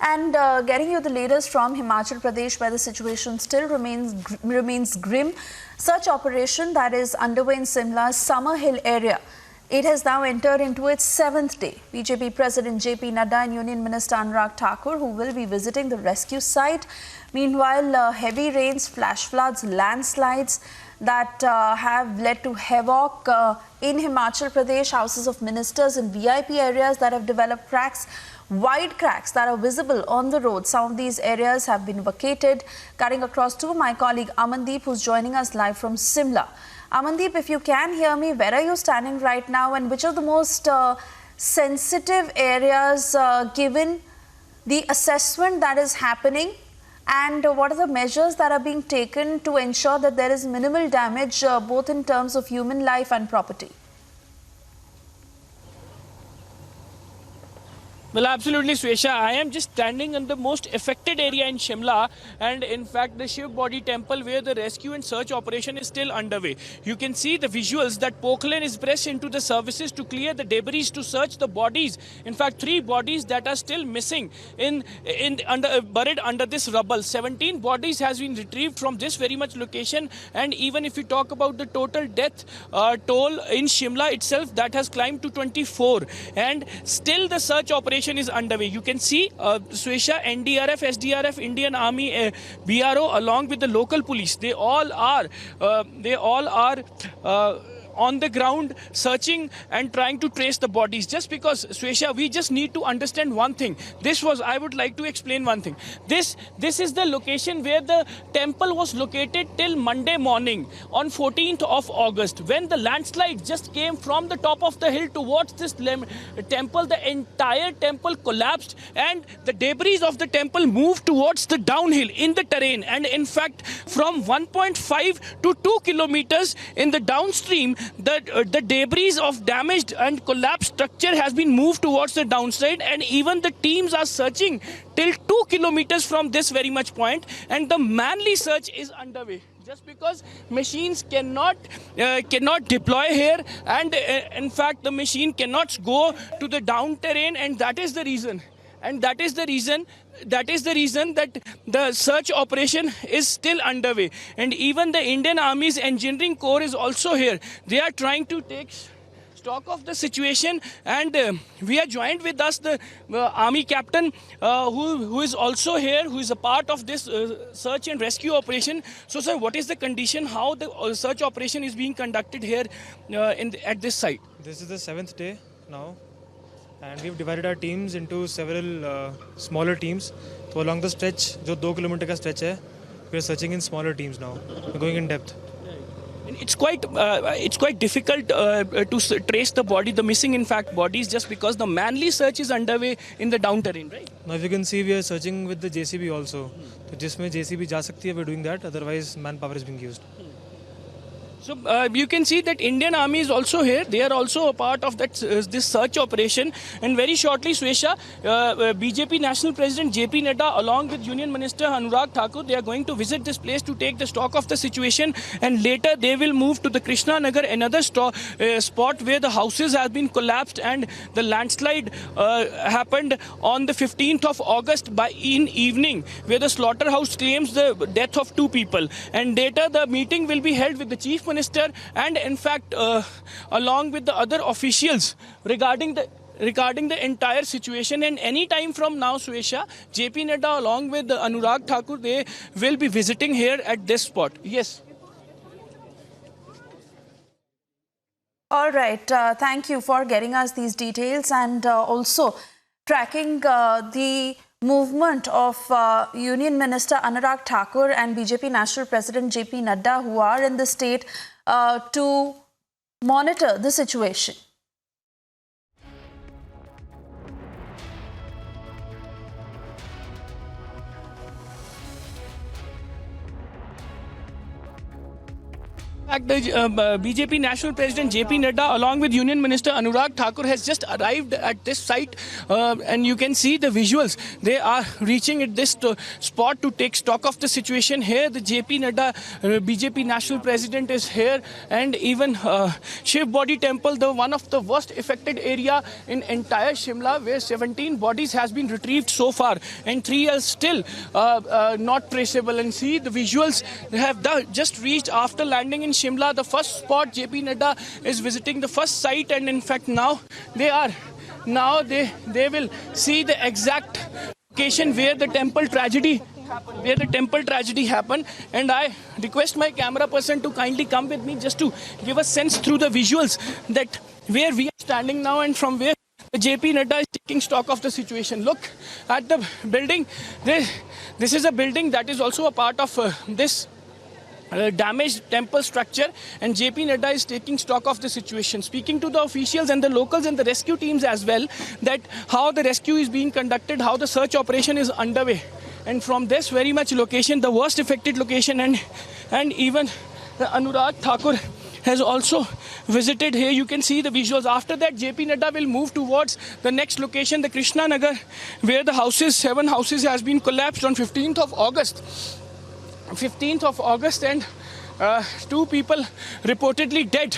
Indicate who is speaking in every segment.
Speaker 1: And getting you the latest from Himachal Pradesh, where the situation still remains grim. Search operation that is underway in Simla's Summer Hill area. It has now entered into its 7th day. BJP President JP Nadda and Union Minister Anurag Thakur, who will be visiting the rescue site. Meanwhile, heavy rains, flash floods, landslides that have led to havoc in Himachal Pradesh. Houses of ministers in VIP areas that have developed cracks, wide cracks that are visible on the road. Some of these areas have been vacated. Cutting across to my colleague Amandeep, who's joining us live from Simla. Amandeep, if you can hear me, where are you standing right now, and which are the most sensitive areas given the assessment that is happening, and what are the measures that are being taken to ensure that there is minimal damage both in terms of human life and property?
Speaker 2: Well, absolutely, Swesha. I am just standing in the most affected area in Shimla, and in fact the Shiv Body Temple, where the rescue and search operation is still underway. You can see the visuals that Pokhlan is pressed into the services to clear the debris to search the bodies. In fact, 3 bodies that are still missing buried under this rubble. 17 bodies has been retrieved from this very much location, and even if you talk about the total death toll in Shimla itself, that has climbed to 24, and still the search operation is underway. You can see Swesha, NDRF, SDRF, Indian Army, BRO, along with the local police. They all are on the ground searching and trying to trace the bodies. Just because, Swesha, we just need to understand one thing. I would like to explain one thing. This is the location where the temple was located till Monday morning on 14th of August. When the landslide just came from the top of the hill towards this temple, the entire temple collapsed and the debris of the temple moved towards the downhill in the terrain. And in fact, from 1.5 to 2 kilometers in the downstream, the debris of damaged and collapsed structure has been moved towards the downside, and even the teams are searching till 2 kilometers from this very much point, and the manly search is underway. Just because machines cannot deploy here, and in fact the machine cannot go to the down terrain, and that is the reason. That is the reason that the search operation is still underway. And even the Indian Army's Engineering Corps is also here. They are trying to take stock of the situation, and we are joined with us the Army Captain who is also here, who is a part of this search and rescue operation. So, sir, what is the condition, how the search operation is being conducted here at this site?
Speaker 3: This is the 7th day now. And we've divided our teams into several smaller teams. So along the stretch, जो 2 kilometer का stretch है, we are searching in smaller teams now. We're going in depth.
Speaker 2: And it's quite difficult to trace the body, the missing in fact bodies, just because the manly search is underway in the down terrain, right?
Speaker 3: Now if you can see, we are searching with the JCB also. So जिसमें JCB जा सकती है, we're doing that. Otherwise, manpower is being used.
Speaker 2: So you can see that Indian Army is also here. They are also a part of that this search operation. And very shortly, Swesha, BJP National President JP Nadda, along with Union Minister Anurag Thakur, they are going to visit this place to take the stock of the situation. And later they will move to the Krishna Nagar, another spot where the houses have been collapsed and the landslide happened on the 15th of August in evening, where the slaughterhouse claims the death of 2 people. And later the meeting will be held with the Chief Minister and in fact along with the other officials regarding the entire situation. And any time from now, Swesha, JP Nadda along with Anurag Thakur, they will be visiting here at this spot. Yes.
Speaker 1: All right. Thank you for getting us these details, and also tracking the movement of Union Minister Anurag Thakur and BJP National President JP Nadda, who are in the state to monitor the situation.
Speaker 2: fact, the BJP National President JP Nadda, along with Union Minister Anurag Thakur, has just arrived at this site, and you can see the visuals. They are reaching at this spot to take stock of the situation. Here, the JP Nadda, BJP National President, is here, and even Shiv Body Temple, the one of the worst affected area in entire Shimla, where 17 bodies has been retrieved so far, and 3 are still not traceable. And see the visuals. They have just reached after landing in Shimla, the first spot. JP Nadda is visiting the first site, and in fact now they will see the exact location where the temple tragedy happened. And I request my camera person to kindly come with me just to give a sense through the visuals that where we are standing now and from where JP Nadda is taking stock of the situation. Look at the building. This is a building that is also a part of this damaged temple structure, and JP Nadda is taking stock of the situation, speaking to the officials and the locals and the rescue teams as well, that how the rescue is being conducted, how the search operation is underway. And from this very much location, the worst affected location, and even the Anurag Thakur has also visited here. You can see the visuals. After that, JP Nadda will move towards the next location, the Krishna Nagar, where the 7 houses has been collapsed on 15th of August. And 2 people reportedly dead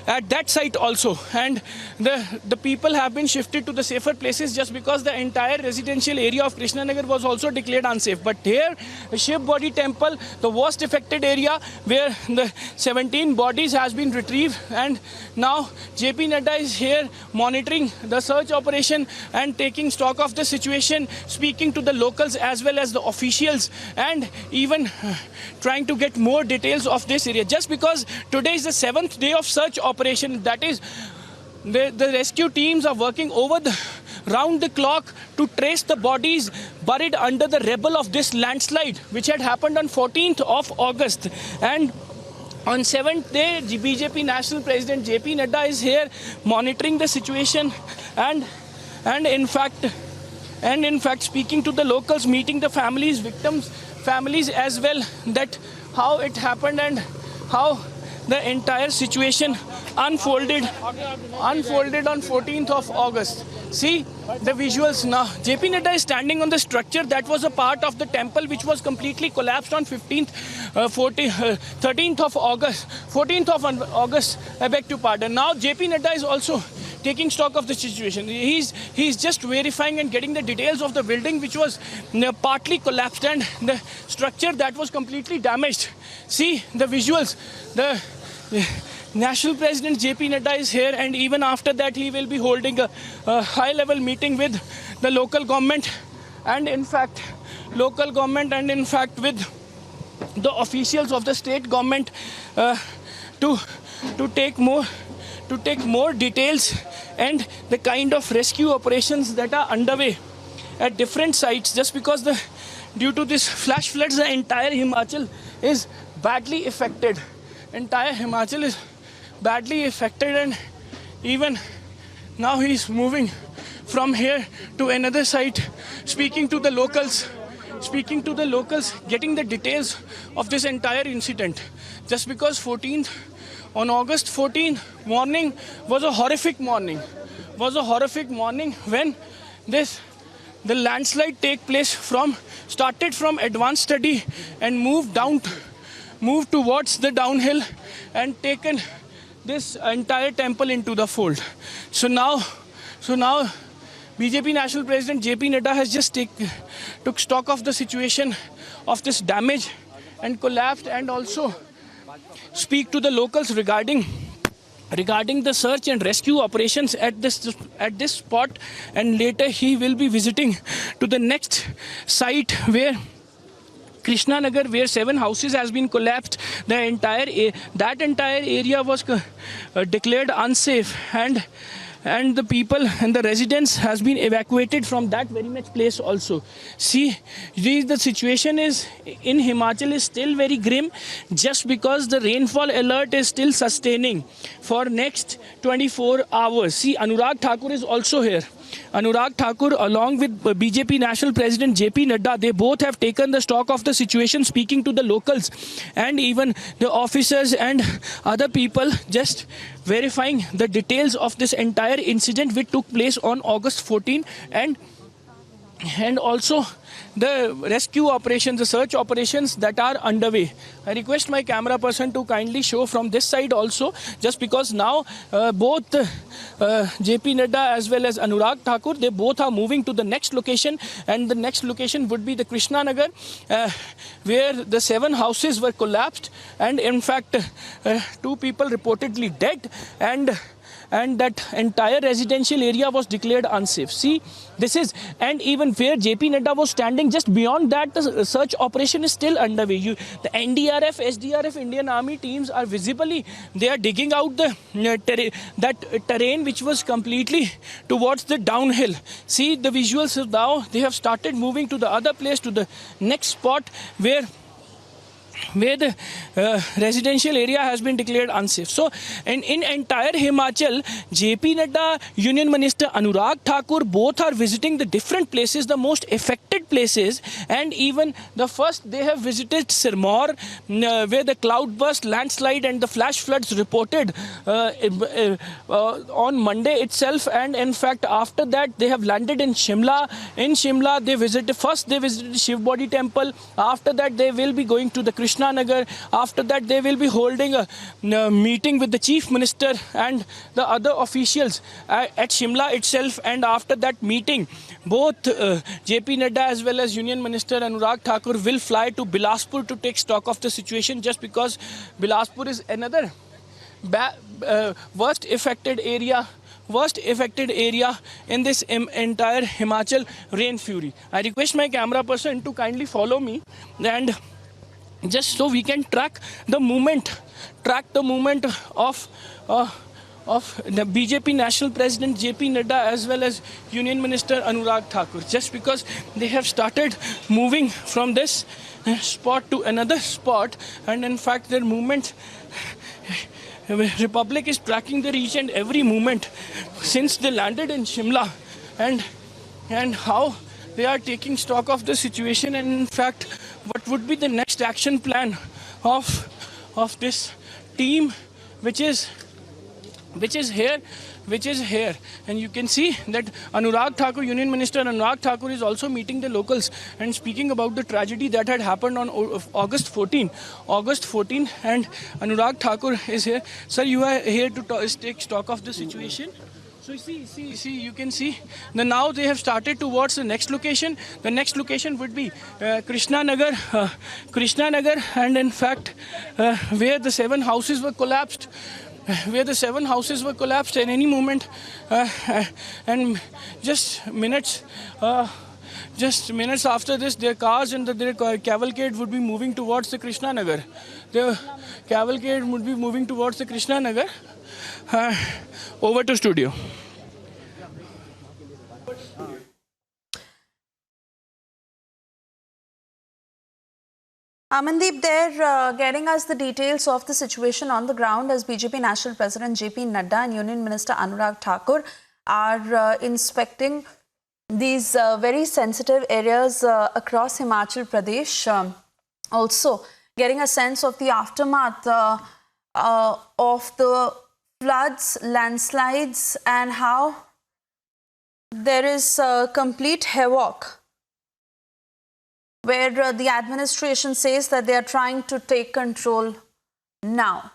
Speaker 2: at that site also, and the people have been shifted to the safer places just because the entire residential area of Krishna Nagar was also declared unsafe. But here, the Shiv Body Temple, the worst affected area where the 17 bodies has been retrieved, and now JP Nadda is here monitoring the search operation and taking stock of the situation, speaking to the locals as well as the officials, and even trying to get more details of this area. Just because today is the 7th day of search operation, that is, the rescue teams are working round the clock to trace the bodies buried under the rubble of this landslide, which had happened on 14th of August. And on 7th day, BJP National President JP Nadda is here monitoring the situation, and in fact speaking to the locals, meeting the families as well, that how it happened and how the entire situation unfolded on 14th of August. See the visuals now. JP Nadda is standing on the structure that was a part of the temple which was completely collapsed on 13th of August. 14th of August, I beg to pardon. Now JP Nadda is also taking stock of the situation. He's just verifying and getting the details of the building which was partly collapsed and the structure that was completely damaged. See the visuals. The National President JP Nadda is here, and even after that he will be holding a high-level meeting with the local government and in fact with the officials of the state government to take more details and the kind of rescue operations that are underway at different sites. Just because due to this flash floods, the entire Himachal is badly affected. And even now he's moving from here to another site, speaking to the locals, getting the details of this entire incident. Just because on August 14th morning was a horrific morning when the landslide started from advanced study and moved towards the downhill and taken this entire temple into the fold. So now BJP National President JP Nadda has just took stock of the situation of this damage and collapsed, and also speak to the locals regarding the search and rescue operations at this spot. And later he will be visiting to the next site where Krishna Nagar, where 7 houses has been collapsed. That entire area was declared unsafe, and the people and the residents has been evacuated from that very much place also. See, the situation is in Himachal is still very grim, just because the rainfall alert is still sustaining for next 24 hours. See, Anurag Thakur is also here. Anurag Thakur along with BJP National President JP Nadda, they both have taken the stock of the situation, speaking to the locals and even the officers and other people, just verifying the details of this entire incident which took place on August 14, and also the rescue operations, the search operations that are underway. I request my camera person to kindly show from this side also, just because now both JP Nadda as well as Anurag Thakur, they both are moving to the next location, and the next location would be the Krishna Nagar, where the 7 houses were collapsed, and in fact 2 people reportedly dead, and that entire residential area was declared unsafe. See, this is, and even where JP Nadda was standing, just beyond that, the search operation is still underway. The NDRF, SDRF, Indian Army teams are visibly, they are digging out that terrain which was completely towards the downhill. See the visuals now, they have started moving to the other place, to the next spot where the residential area has been declared unsafe. So, in entire Himachal, JP Nadda, Union Minister Anurag Thakur, both are visiting the different places, the most affected places, and even the first they have visited Sirmaur, where the cloudburst, landslide and the flash floods reported on Monday itself, and in fact after that they have landed in Shimla. In Shimla they visited the Shiv Body temple. After that they will be going to the Krishna Nagar. After that they will be holding a meeting with the Chief Minister and the other officials at Shimla itself, and after that meeting both JP Nadda as well as Union Minister Anurag Thakur will fly to Bilaspur to take stock of the situation, just because Bilaspur is another worst affected area in this entire Himachal rain fury. I request my camera person to kindly follow me, and just so we can track the movement of the BJP National President JP Nadda as well as Union Minister Anurag Thakur, just because they have started moving from this spot to another spot, and in fact their movement, Republic is tracking their each and every movement since they landed in Shimla, and how they are taking stock of the situation, and in fact what would be the next action plan of this team which is here. And you can see that Anurag Thakur, Union Minister Anurag Thakur, is also meeting the locals and speaking about the tragedy that had happened on August 14, and Anurag Thakur is here. Sir, you are here to take stock of the situation. So see, you can see that now they have started towards the next location. The next location would be Krishna Nagar, and in fact where the 7 houses were collapsed. In any moment, and just minutes after this, their cars and their cavalcade would be moving towards the Krishna Nagar. The cavalcade would be moving towards the Krishna Nagar. Over to studio.
Speaker 1: Amandeep, they're getting us the details of the situation on the ground as BJP National President JP Nadda and Union Minister Anurag Thakur are inspecting these very sensitive areas across Himachal Pradesh. Also getting a sense of the aftermath of the floods, landslides, and how there is complete havoc, where the administration says that they are trying to take control now.